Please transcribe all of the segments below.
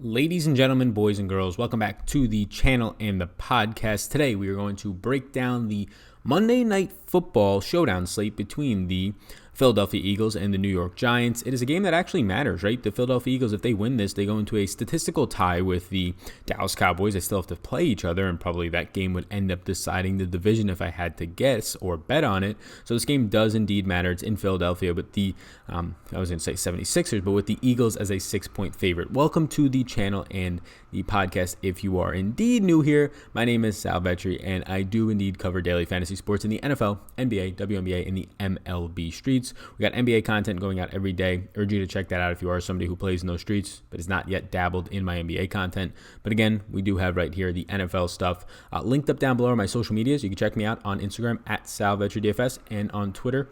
Ladies and gentlemen, boys and girls, welcome back to the channel and the podcast. Today we are going to break down the Monday Night Football showdown slate between the Philadelphia Eagles and the New York Giants. It is a game that actually matters, right? The Philadelphia Eagles, if they win this, they go into a statistical tie with the Dallas Cowboys. They still have to play each other, and probably that game would end up deciding the division if I had to guess or bet on it. So this game does indeed matter. It's in Philadelphia, but I was going to say 76ers, but with the Eagles as a 6-point favorite. Welcome to the channel and the podcast. If you are indeed new here, my name is Sal Vetri, and I do indeed cover daily fantasy sports in the NFL, NBA, WNBA, and the MLB streets. We got NBA content going out every day. Urge you to check that out if you are somebody who plays in those streets but is not yet dabbled in my NBA content. But again, we do have right here the NFL stuff linked up down below are my social medias. You can check me out on Instagram at SalVetriDFS and on Twitter.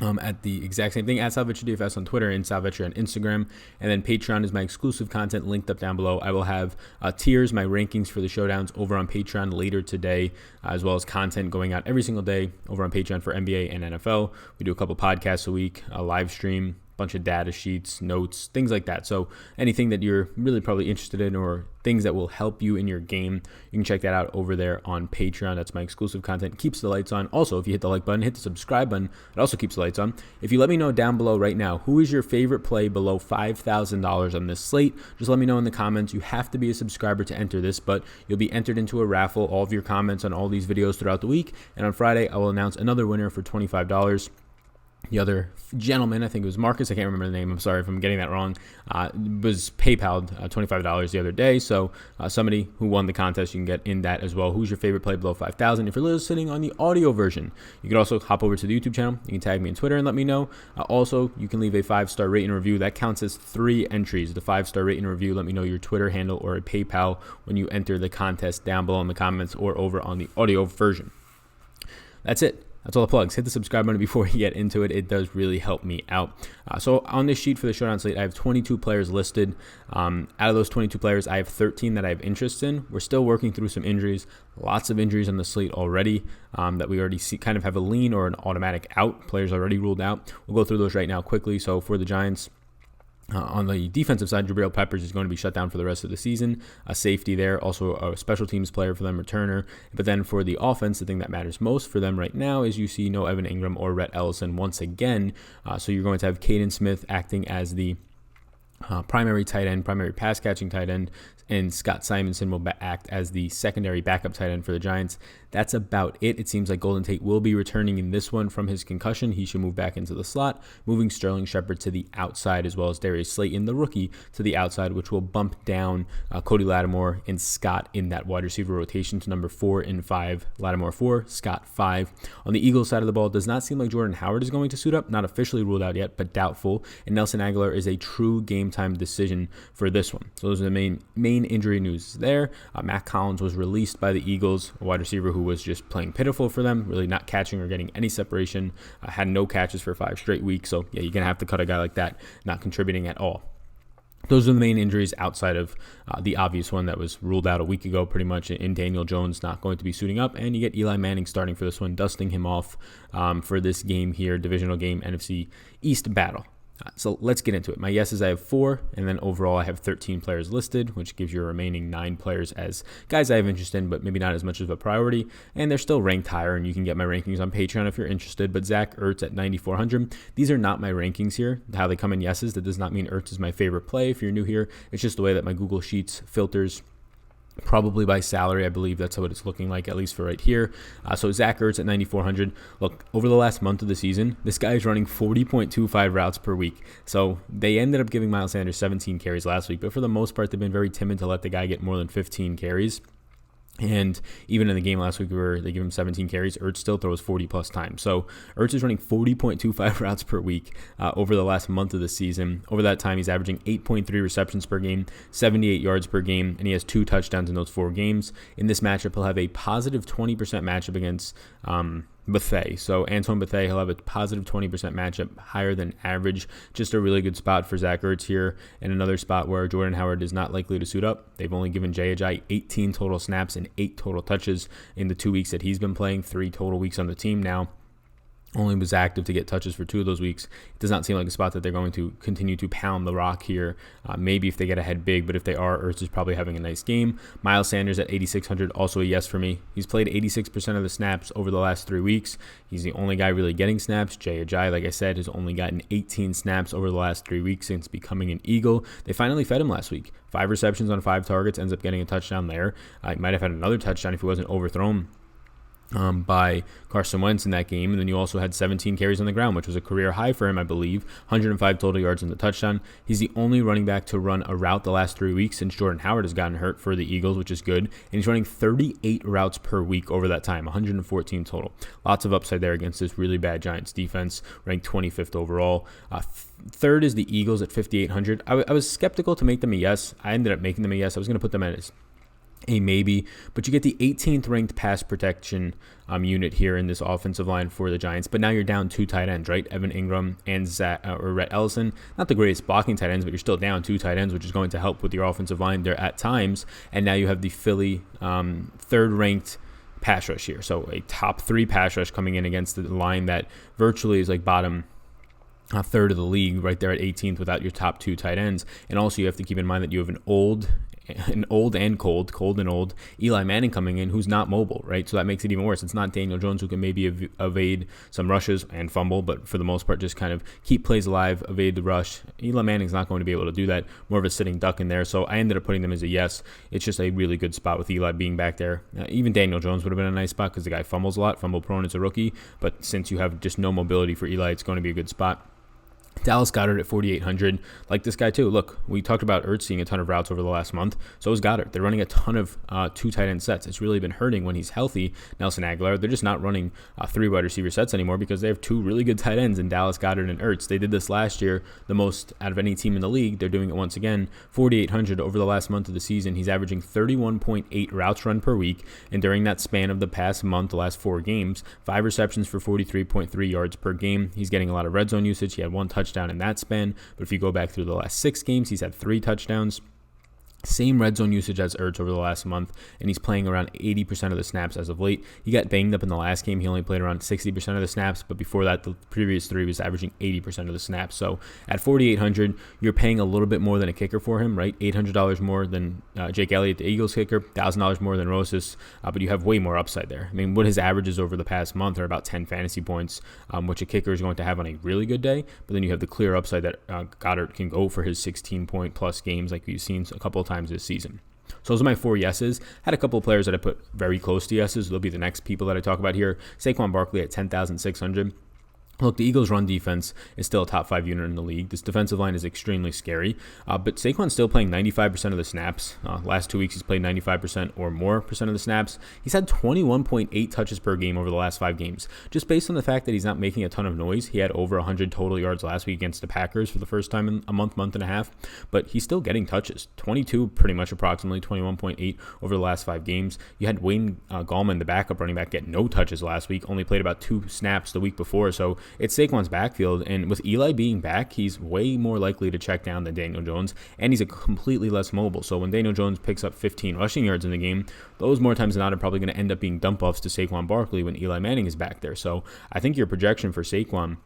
At the exact same thing, at SalVetriDFS on Twitter and SalVetri on Instagram. And then Patreon is my exclusive content linked up down below. I will have tiers, my rankings for the showdowns over on Patreon later today, as well as content going out every single day over on Patreon for NBA and NFL. We do a couple podcasts a week, a live stream, bunch of data sheets, notes, things like that. So anything that you're really probably interested in or things that will help you in your game, you can check that out over there on Patreon. That's my exclusive content. Keeps the lights on. Also, if you hit the like button, hit the subscribe button. It also keeps the lights on. If you let me know down below right now, who is your favorite play below $5,000 on this slate? Just let me know in the comments. You have to be a subscriber to enter this, but you'll be entered into a raffle. All of your comments on all these videos throughout the week. And on Friday, I will announce another winner for $25. The other gentleman, I think it was Marcus, I can't remember the name, I'm sorry if I'm getting that wrong, was PayPal'd $25 the other day. So somebody who won the contest, you can get in that as well. Who's your favorite play below $5,000? If you're listening on the audio version, you can also hop over to the YouTube channel. You can tag me on Twitter and let me know. Also, you can leave a 5-star rate and review. That counts as 3 entries. The 5-star rate and review, let me know your Twitter handle or a PayPal when you enter the contest down below in the comments or over on the audio version. That's it. That's all the plugs. Hit the subscribe button before you get into it. It does really help me out. So on this sheet for the showdown slate, I have 22 players listed. Out of those 22 players, I have 13 that I have interest in. We're still working through some injuries. Lots of injuries on the slate already that we already see kind of have a lean or an automatic out. Players already ruled out. We'll go through those right now quickly. So for the Giants, on the defensive side, Jabril Peppers is going to be shut down for the rest of the season. A safety there, also a special teams player for them, returner. But then for the offense, the thing that matters most for them right now is you see no Evan Ingram or Rhett Ellison once again. So you're going to have Caden Smith acting as the primary tight end, primary pass catching tight end, and Scott Simonson will act as the secondary backup tight end for the Giants. That's about it. It seems like Golden Tate will be returning in this one from his concussion. He should move back into the slot, moving Sterling Shepard to the outside, as well as Darius Slayton, the rookie, to the outside, which will bump down Cody Lattimore and Scott in that wide receiver rotation to number 4 and 5. Lattimore 4, Scott 5. On the Eagles side of the ball, it does not seem like Jordan Howard is going to suit up. Not officially ruled out yet, but doubtful. And Nelson Aguilar is a true game time decision for this one. So those are the main injury news there. Matt Collins was released by the Eagles, a wide receiver who was just playing pitiful for them, really not catching or getting any separation, had no catches for 5 straight weeks. So yeah, you're going to have to cut a guy like that, not contributing at all. Those are the main injuries outside of the obvious one that was ruled out a week ago pretty much in Daniel Jones not going to be suiting up. And you get Eli Manning starting for this one, dusting him off for this game here, divisional game, NFC East battle. So let's get into it. My yeses, I have 4, and then overall I have 13 players listed, which gives you a remaining 9 players as guys I have interest in, but maybe not as much of a priority. And they're still ranked higher, and you can get my rankings on Patreon if you're interested. But Zach Ertz at 9,400. These are not my rankings here. How they come in yeses, that does not mean Ertz is my favorite play. If you're new here, it's just the way that my Google Sheets filters. Probably by salary, I believe that's what it's looking like, at least for right here. So Zach Ertz at 9,400. Look, over the last month of the season, this guy is running 40.25 routes per week. So they ended up giving Miles Sanders 17 carries last week, but for the most part, they've been very timid to let the guy get more than 15 carries. And even in the game last week where they give him 17 carries, Ertz still throws 40 plus times. So Ertz is running 40.25 routes per week over the last month of the season. Over that time, he's averaging 8.3 receptions per game, 78 yards per game, and he has 2 touchdowns in those 4 games. In this matchup, he'll have a positive 20% matchup against Bethea. So Antoine Bethea, he'll have a positive 20% matchup, higher than average. Just a really good spot for Zach Ertz here. And another spot where Jordan Howard is not likely to suit up. They've only given Jay Ajayi 18 total snaps and 8 total touches in the 2 weeks that he's been playing, 3 total weeks on the team now. Only was active to get touches for 2 of those weeks. It does not seem like a spot that they're going to continue to pound the rock here. Maybe if they get ahead big, but if they are, Ertz is probably having a nice game. Miles Sanders at 8,600, also a yes for me. He's played 86% of the snaps over the last 3 weeks. He's the only guy really getting snaps. Jay Ajayi, like I said, has only gotten 18 snaps over the last 3 weeks since becoming an Eagle. They finally fed him last week. 5 receptions on 5 targets, ends up getting a touchdown there. He might have had another touchdown if he wasn't overthrown by Carson Wentz in that game. And then you also had 17 carries on the ground, which was a career high for him, I believe. 105 total yards in the touchdown. He's the only running back to run a route the last 3 weeks since Jordan Howard has gotten hurt for the Eagles, which is good. And he's running 38 routes per week over that time, 114 total. Lots of upside there against this really bad Giants defense, ranked 25th overall. Third is the Eagles at 5,800. I was skeptical to make them a yes. I ended up making them a yes. I was going to put them as a maybe, but you get the 18th ranked pass protection unit here in this offensive line for the Giants. But now you're down 2 tight ends, right? Evan Ingram and Rhett Ellison. Not the greatest blocking tight ends, but you're still down 2 tight ends, which is going to help with your offensive line there at times. And now you have the Philly 3rd ranked pass rush here. So a top 3 pass rush coming in against the line that virtually is like bottom third of the league, right there at 18th without your top 2 tight ends. And also you have to keep in mind that you have an old and old Eli Manning coming in who's not mobile, right? So that makes it even worse. It's not Daniel Jones who can maybe evade some rushes and fumble, but for the most part just kind of keep plays alive, evade the rush. Eli Manning's not going to be able to do that. More of a sitting duck in there. So I ended up putting them as a yes. It's just a really good spot with Eli being back there. Even Daniel Jones would have been a nice spot because the guy fumbles a lot, fumble prone as a rookie, but since you have just no mobility for Eli, it's going to be a good spot. Dallas Goedert at 4,800. Like this guy too. Look, we talked about Ertz seeing a ton of routes over the last month. So is Goedert. They're running a ton of 2 tight end sets. It's really been hurting when he's healthy. Nelson Aguilar. They're just not running 3 wide receiver sets anymore because they have 2 really good tight ends in Dallas Goedert and Ertz. They did this last year, the most out of any team in the league. They're doing it once again. 4,800 over the last month of the season. He's averaging 31.8 routes run per week. And during that span of the past month, the last 4 games, 5 receptions for 43.3 yards per game. He's getting a lot of red zone usage. He had 1 touchdown in that span, but if you go back through the last 6 games, he's had 3 touchdowns. Same red zone usage as Ertz over the last month, and he's playing around 80% of the snaps as of late. He got banged up in the last game. He only played around 60% of the snaps, but before that, the previous 3 was averaging 80% of the snaps. So at 4,800, you're paying a little bit more than a kicker for him, right? $800 more than Jake Elliott, the Eagles kicker, $1,000 more than Rosas, but you have way more upside there. I mean, what his averages over the past month are about 10 fantasy points, which a kicker is going to have on a really good day, but then you have the clear upside that Goddard can go for his 16-point plus games like we've seen a couple of times this season. So those are my 4 yeses. Had a couple of players that I put very close to yeses. They'll be the next people that I talk about here. Saquon Barkley at 10,600. Look, the Eagles' run defense is still a top 5 unit in the league. This defensive line is extremely scary, but Saquon's still playing 95% of the snaps. Last 2 weeks, he's played 95% or more percent of the snaps. He's had 21.8 touches per game over the last 5 games. Just based on the fact that he's not making a ton of noise, he had over 100 total yards last week against the Packers for the first time in a month and a half, but he's still getting touches. 22, pretty much approximately 21.8 over the last 5 games. You had Wayne Gallman, the backup running back, get no touches last week, only played about 2 snaps the week before, so it's Saquon's backfield, and with Eli being back, he's way more likely to check down than Daniel Jones, and he's a completely less mobile. So when Daniel Jones picks up 15 rushing yards in the game, those more times than not are probably going to end up being dump-offs to Saquon Barkley when Eli Manning is back there. So I think your projection for Saquon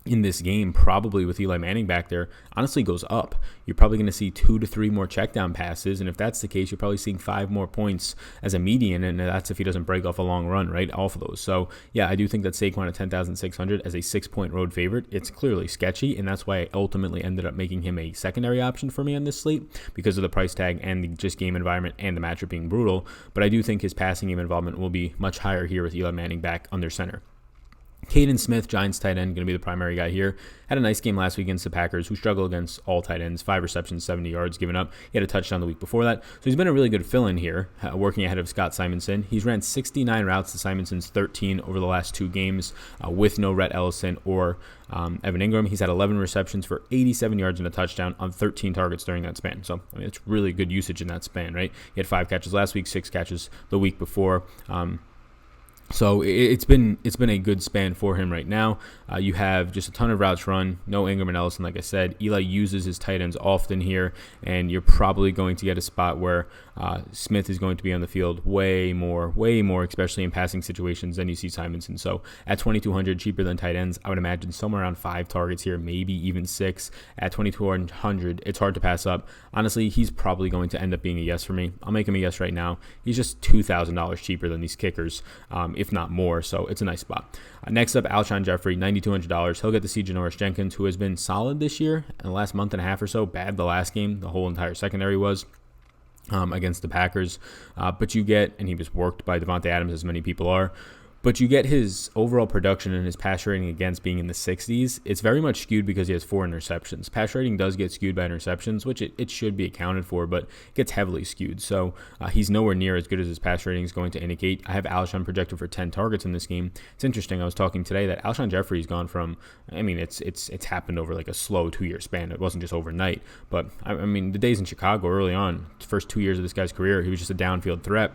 in this game, probably with Eli Manning back there, honestly goes up. You're probably going to see 2 to 3 more check down passes, and if that's the case, you're probably seeing 5 more points as a median, and that's if he doesn't break off a long run, right, off of those. So yeah, I do think that Saquon at 10,600 as a 6-point road favorite, it's clearly sketchy, and that's why I ultimately ended up making him a secondary option for me on this slate because of the price tag and the just game environment and the matchup being brutal. But I do think his passing game involvement will be much higher here with Eli Manning back under center. Caden Smith, Giants tight end, going to be the primary guy here. Had a nice game last week against the Packers, who struggle against all tight ends. 5 receptions, 70 yards given up. He had a touchdown the week before that. So he's been a really good fill-in here, working ahead of Scott Simonson. He's ran 69 routes to Simonson's 13 over the last 2 games with no Rhett Ellison or Evan Ingram. He's had 11 receptions for 87 yards and a touchdown on 13 targets during that span. So I mean, it's really good usage in that span, right? He had 5 catches last week, 6 catches the week before. So it's been a good span for him right now. You have just a ton of routes run, no Ingram and Ellison, like I said. Eli uses his tight ends often here, and you're probably going to get a spot where Smith is going to be on the field way more, especially in passing situations than you see Simonson. So at 2,200, cheaper than tight ends, I would imagine somewhere around 5 targets here, maybe even 6. At 2,200, it's hard to pass up. Honestly, he's probably going to end up being a yes for me. I'll make him a yes right now. He's just $2,000 cheaper than these kickers, if not more, so it's a nice spot. Next up, Alshon Jeffrey, $9,200. He'll get to see Janoris Jenkins, who has been solid this year in the last month and a half or so. Bad the last game. The whole entire secondary was against the Packers. But you get, and he was worked by Devontae Adams, as many people are, but you get his overall production and his pass rating against being in the 60s. It's very much skewed because he has 4 interceptions. Pass rating does get skewed by interceptions, which it should be accounted for, but it gets heavily skewed. So he's nowhere near as good as his pass rating is going to indicate. I have Alshon projected for 10 targets in this game. It's interesting. I was talking today that Alshon Jeffrey's gone from, it's happened over like a slow 2-year span. It wasn't just overnight. But, the days in Chicago early on, the first 2 years of this guy's career, he was just a downfield threat.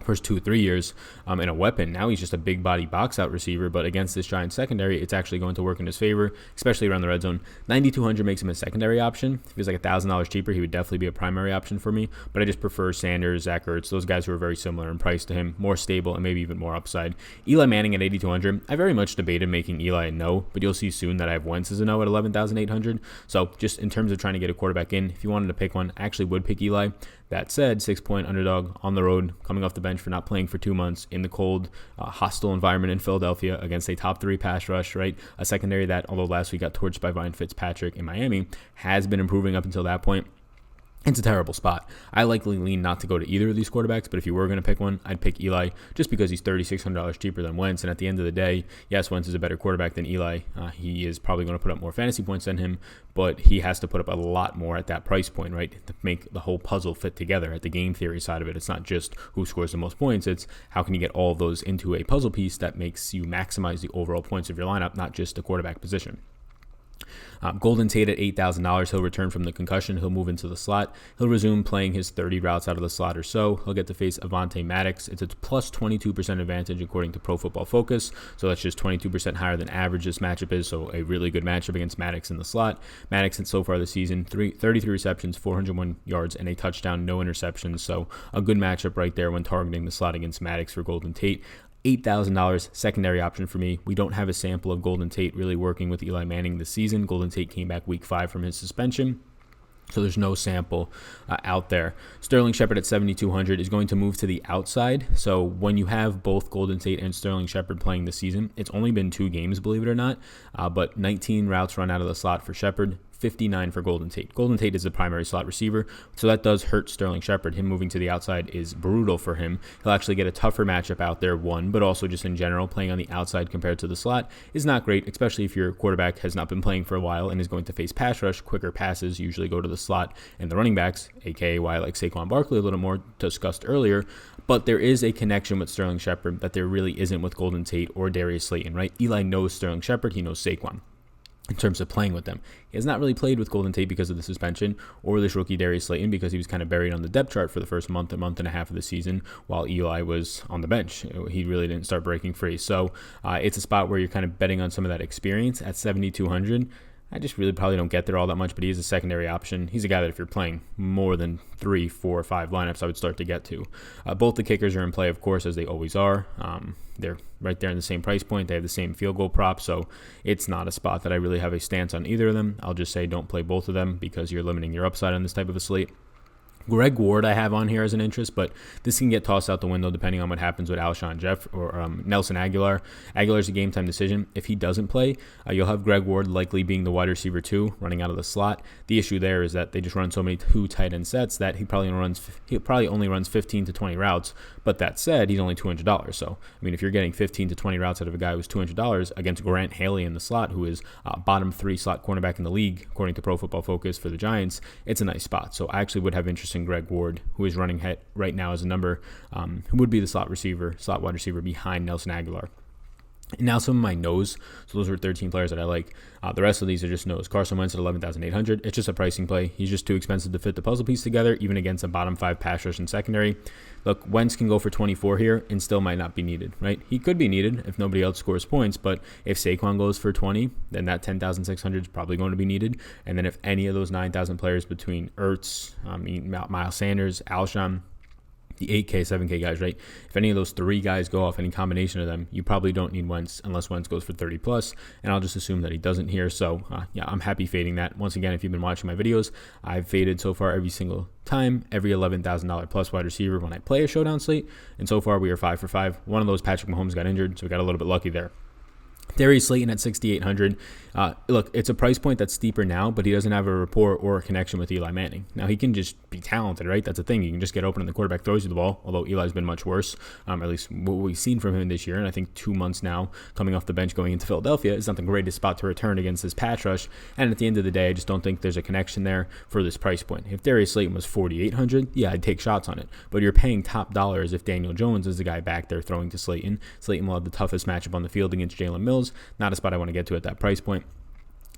First 2 or 3 years and a weapon. Now he's just a big body box out receiver, but against this Giants secondary, it's actually going to work in his favor, especially around the red zone. 9,200 makes him a secondary option. If he was like $1,000 cheaper, he would definitely be a primary option for me, but I just prefer Sanders, Zach Ertz, those guys who are very similar in price to him, more stable and maybe even more upside. Eli Manning at 8,200. I very much debated making Eli a no, but you'll see soon that I have Wentz as a no at 11,800. So just in terms of trying to get a quarterback in, if you wanted to pick one, I actually would pick Eli. That said, 6-point underdog on the road, coming off the bench for not playing for 2 months in the cold, hostile environment in Philadelphia against a top 3 pass rush, right? A secondary that, although last week got torched by Ryan Fitzpatrick in Miami, has been improving up until that point. It's a terrible spot. I likely lean not to go to either of these quarterbacks, but if you were going to pick one, I'd pick Eli just because he's $3,600 cheaper than Wentz. And at the end of the day, yes, Wentz is a better quarterback than Eli. He is probably going to put up more fantasy points than him, but he has to put up a lot more at that price point, right, to make the whole puzzle fit together at the game theory side of it. It's not just who scores the most points. It's how can you get all of those into a puzzle piece that makes you maximize the overall points of your lineup, not just the quarterback position. Golden Tate at $8,000. He'll return from the concussion. He'll move into the slot. He'll resume playing his 30 routes out of the slot or so. He'll get to face Avonte Maddox. It's a plus 22% advantage according to Pro Football Focus. So that's just 22% higher than average this matchup is. So a really good matchup against Maddox in the slot. Maddox so far this season, 33 receptions, 401 yards, and a touchdown, no interceptions. So a good matchup right there when targeting the slot against Maddox for Golden Tate. $8,000 secondary option for me. We don't have a sample of Golden Tate really working with Eli Manning this season. Golden Tate came back week 5 from his suspension, so there's no sample out there. Sterling Shepard at 7,200 is going to move to the outside. So when you have both Golden Tate and Sterling Shepard playing this season, it's only been 2 games, believe it or not, but 19 routes run out of the slot for Shepard, 59 for Golden Tate. Golden Tate is the primary slot receiver, so that does hurt Sterling Shepard. Him moving to the outside is brutal for him. He'll actually get a tougher matchup out there, but also just in general, playing on the outside compared to the slot is not great, especially if your quarterback has not been playing for a while and is going to face pass rush. Quicker passes usually go to the slot and the running backs, aka why I like Saquon Barkley a little more, discussed earlier. But there is a connection with Sterling Shepard that there really isn't with Golden Tate or Darius Slayton, right? Eli knows Sterling Shepard, he knows Saquon. In terms of playing with them, he has not really played with Golden Tate because of the suspension, or this rookie Darius Slayton because he was kind of buried on the depth chart for the first month and a half of the season while Eli was on the bench. He really didn't start breaking free. So it's a spot where you're kind of betting on some of that experience at 7,200. I just really probably don't get there all that much, but he is a secondary option. He's a guy that if you're playing more than 3, 4, 5 lineups, I would start to get to. Both the kickers are in play, of course, as they always are. They're right there in the same price point. They have the same field goal prop, so it's not a spot that I really have a stance on either of them. I'll just say don't play both of them because you're limiting your upside on this type of a slate. Greg Ward I have on here as an interest, but this can get tossed out the window depending on what happens with Alshon Jeff or Nelson Aguilar. Aguilar's a game-time decision. If he doesn't play, you'll have Greg Ward likely being the wide receiver 2, running out of the slot. The issue there is that they just run so many 2 tight end sets that he probably only runs 15 to 20 routes. But that said, he's only $200. So, if you're getting 15 to 20 routes out of a guy who's $200 against Grant Haley in the slot, who is bottom 3 slot cornerback in the league, according to Pro Football Focus for the Giants, it's a nice spot. So I actually would have interest in Greg Ward, who is running right now as a number, who would be the slot wide receiver behind Nelson Aguilar. And now some of my no's. So those were 13 players that I like. The rest of these are just no's. Carson Wentz at 11,800. It's just a pricing play. He's just too expensive to fit the puzzle piece together, even against a bottom 5 pass rush and secondary. Look, Wentz can go for 24 here and still might not be needed, right? He could be needed if nobody else scores points, but if Saquon goes for 20, then that 10,600 is probably going to be needed. And then if any of those 9,000 players between Ertz, Miles Sanders, Alshon, the 8K, 7K guys, right? If any of those 3 guys go off, any combination of them, you probably don't need Wentz unless Wentz goes for 30 plus, and I'll just assume that he doesn't here. So yeah, I'm happy fading that. Once again, if you've been watching my videos, I've faded so far every single time, every $11,000 plus wide receiver when I play a showdown slate, and so far we are 5 for 5. One of those, Patrick Mahomes, got injured, so we got a little bit lucky there. Darius Slayton at 6,800. Look, it's a price point that's steeper now, but he doesn't have a rapport or a connection with Eli Manning. Now, he can just be talented, right? That's the thing. You can just get open and the quarterback throws you the ball, although Eli's been much worse, at least what we've seen from him this year. And I think 2 months now, coming off the bench going into Philadelphia, is not the greatest spot to return against this pass rush. And at the end of the day, I just don't think there's a connection there for this price point. If Darius Slayton was 4,800, yeah, I'd take shots on it. But you're paying top dollars if Daniel Jones is the guy back there throwing to Slayton. Slayton will have the toughest matchup on the field against Jalen Mills. Not a spot I want to get to at that price point.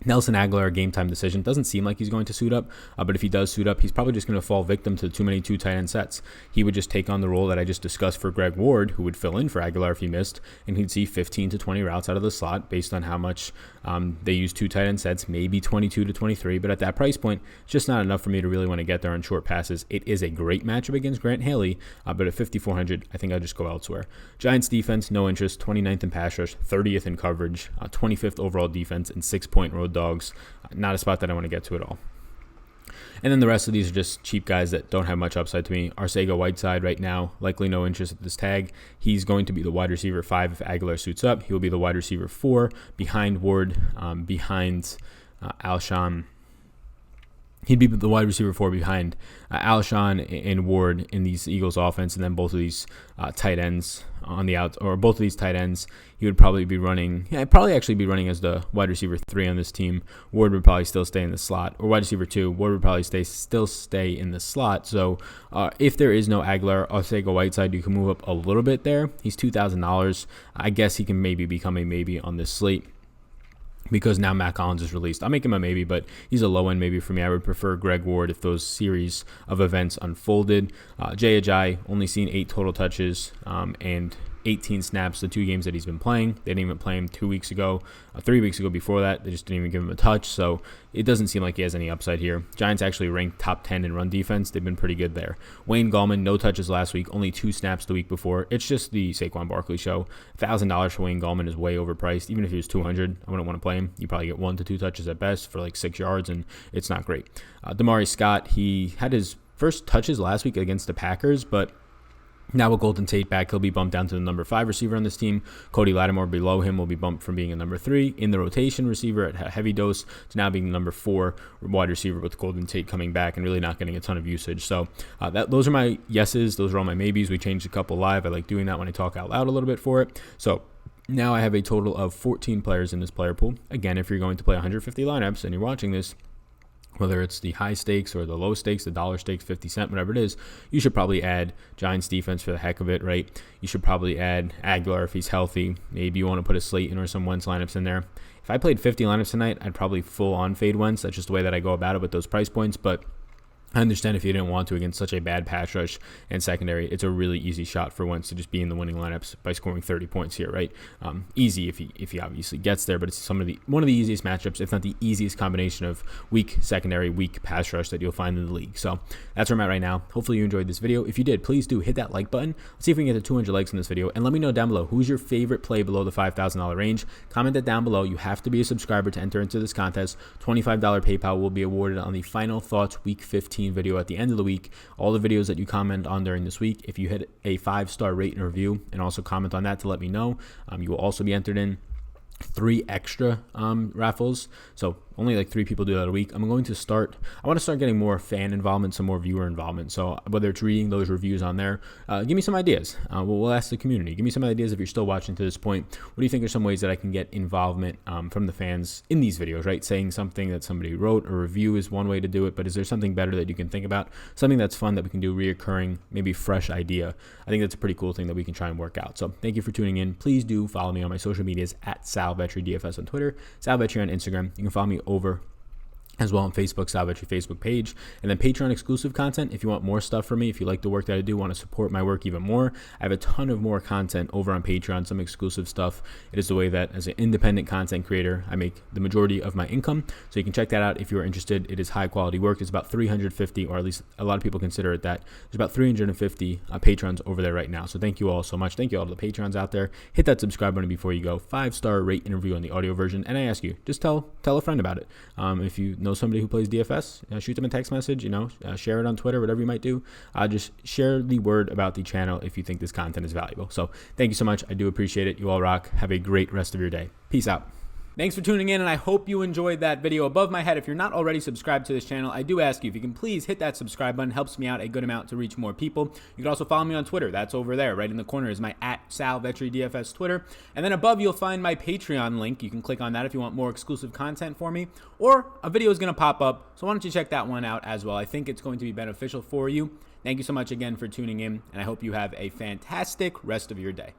Nelson Aguilar, a game time decision. Doesn't seem like he's going to suit up, but if he does suit up, he's probably just going to fall victim to too many 2 tight end sets. He would just take on the role that I just discussed for Greg Ward, who would fill in for Aguilar if he missed, and he'd see 15 to 20 routes out of the slot based on how much they use 2 tight end sets, maybe 22 to 23, but at that price point, it's just not enough for me to really want to get there on short passes. It is a great matchup against Grant Haley, but at 5,400, I think I'll just go elsewhere. Giants defense, no interest, 29th in pass rush, 30th in coverage, 25th overall defense, and 6-point road dogs. Not a spot that I want to get to at all. And then the rest of these are just cheap guys that don't have much upside to me. Arcega-Whiteside right now, likely no interest at this tag. He's going to be the wide receiver 5 if Aguilar suits up. He will be the wide receiver 4 behind Ward, behind Alshon. He'd be the wide receiver 4 behind Alshon and Ward in these Eagles offense, and then both of these tight ends on the out, or both of these tight ends, he would probably be running. Yeah, I'd probably actually be running as the wide receiver 3 on this team. Ward would probably still stay in the slot, or wide receiver 2. Ward would probably still stay in the slot. So if there is no Aguilar, Arcega-Whiteside, you can move up a little bit there. He's $2,000. I guess he can maybe become a maybe on this slate, because now Matt Collins is released. I'll make him a maybe, but he's a low end maybe for me. I would prefer Greg Ward if those series of events unfolded. Jay Ajayi, only seen 8 total touches and 18 snaps the 2 games that he's been playing. They didn't even play him 2 weeks ago, 3 weeks ago before that. They just didn't even give him a touch, so it doesn't seem like he has any upside here. Giants actually ranked top 10 in run defense. They've been pretty good there. Wayne Gallman, no touches last week, only 2 snaps the week before. It's just the Saquon Barkley show. $1,000 for Wayne Gallman is way overpriced. Even if he was $200, I wouldn't want to play him. You probably get 1 to 2 touches at best for like 6 yards, and it's not great. Damari Scott, he had his first touches last week against the Packers, but now with Golden Tate back, he'll be bumped down to the number 5 receiver on this team. Cody Lattimore below him will be bumped from being a number 3 in the rotation receiver at a heavy dose to now being the number 4 wide receiver with Golden Tate coming back and really not getting a ton of usage. So those are my yeses. Those are all my maybes. We changed a couple live. I like doing that when I talk out loud a little bit for it. So now I have a total of 14 players in this player pool. Again, if you're going to play 150 lineups and you're watching this, whether it's the high stakes or the low stakes, the dollar stakes, 50 cent, whatever it is, you should probably add Giants defense for the heck of it, right? You should probably add Aguilar if he's healthy. Maybe you want to put a Slayton or some Wentz lineups in there. If I played 50 lineups tonight, I'd probably full on fade Wentz. That's just the way that I go about it with those price points, but I understand if you didn't want to against such a bad pass rush and secondary. It's a really easy shot for Wentz to just be in the winning lineups by scoring 30 points here, right? Easy if he obviously gets there, but it's one of the easiest matchups, if not the easiest combination of weak secondary, weak pass rush that you'll find in the league. So that's where I'm at right now. Hopefully you enjoyed this video. If you did, please do hit that like button. Let's see if we can get to 200 likes in this video, and let me know down below who's your favorite play below the $5,000 range. Comment that down below. You have to be a subscriber to enter into this contest. $25 PayPal will be awarded on the Final Thoughts Week 15 video at the end of the week. All the videos that you comment on during this week, if you hit a 5-star rate and review and also comment on that to let me know, you will also be entered in 3 extra raffles. So only like 3 people do that a week. I want to start getting more fan involvement, some more viewer involvement. So whether it's reading those reviews on there, give me some ideas. We'll ask the community. Give me some ideas if you're still watching to this point. What do you think are some ways that I can get involvement from the fans in these videos, right? Saying something that somebody wrote, a review is one way to do it, but is there something better that you can think about? Something that's fun that we can do, reoccurring, maybe fresh idea. I think that's a pretty cool thing that we can try and work out. So thank you for tuning in. Please do follow me on my social medias at SalVetriDFS on Twitter, SalVetri on Instagram. You can follow me over as well on Facebook, Sal Vetri Facebook page, and then Patreon exclusive content. If you want more stuff from me, if you like the work that I do, want to support my work even more, I have a ton of more content over on Patreon, some exclusive stuff. It is the way that as an independent content creator, I make the majority of my income. So you can check that out if you're interested. It is high quality work. There's about 350, or at least a lot of people consider it that. There's about 350 patrons over there right now. So thank you all so much. Thank you all to the patrons out there. Hit that subscribe button before you go. 5-star rate interview on the audio version. And I ask you, just tell a friend about it. If you know somebody who plays DFS, shoot them a text message, share it on Twitter, whatever you might do. Just share the word about the channel if you think this content is valuable. So thank you so much. I do appreciate it. You all rock. Have a great rest of your day. Peace out. Thanks for tuning in, and I hope you enjoyed that video. Above my head, if you're not already subscribed to this channel, I do ask you if you can please hit that subscribe button. It helps me out a good amount to reach more people. You can also follow me on Twitter. That's over there. Right in the corner is my @SalVetriDFS Twitter. And then above, you'll find my Patreon link. You can click on that if you want more exclusive content for me, or a video is going to pop up. So why don't you check that one out as well? I think it's going to be beneficial for you. Thank you so much again for tuning in, and I hope you have a fantastic rest of your day.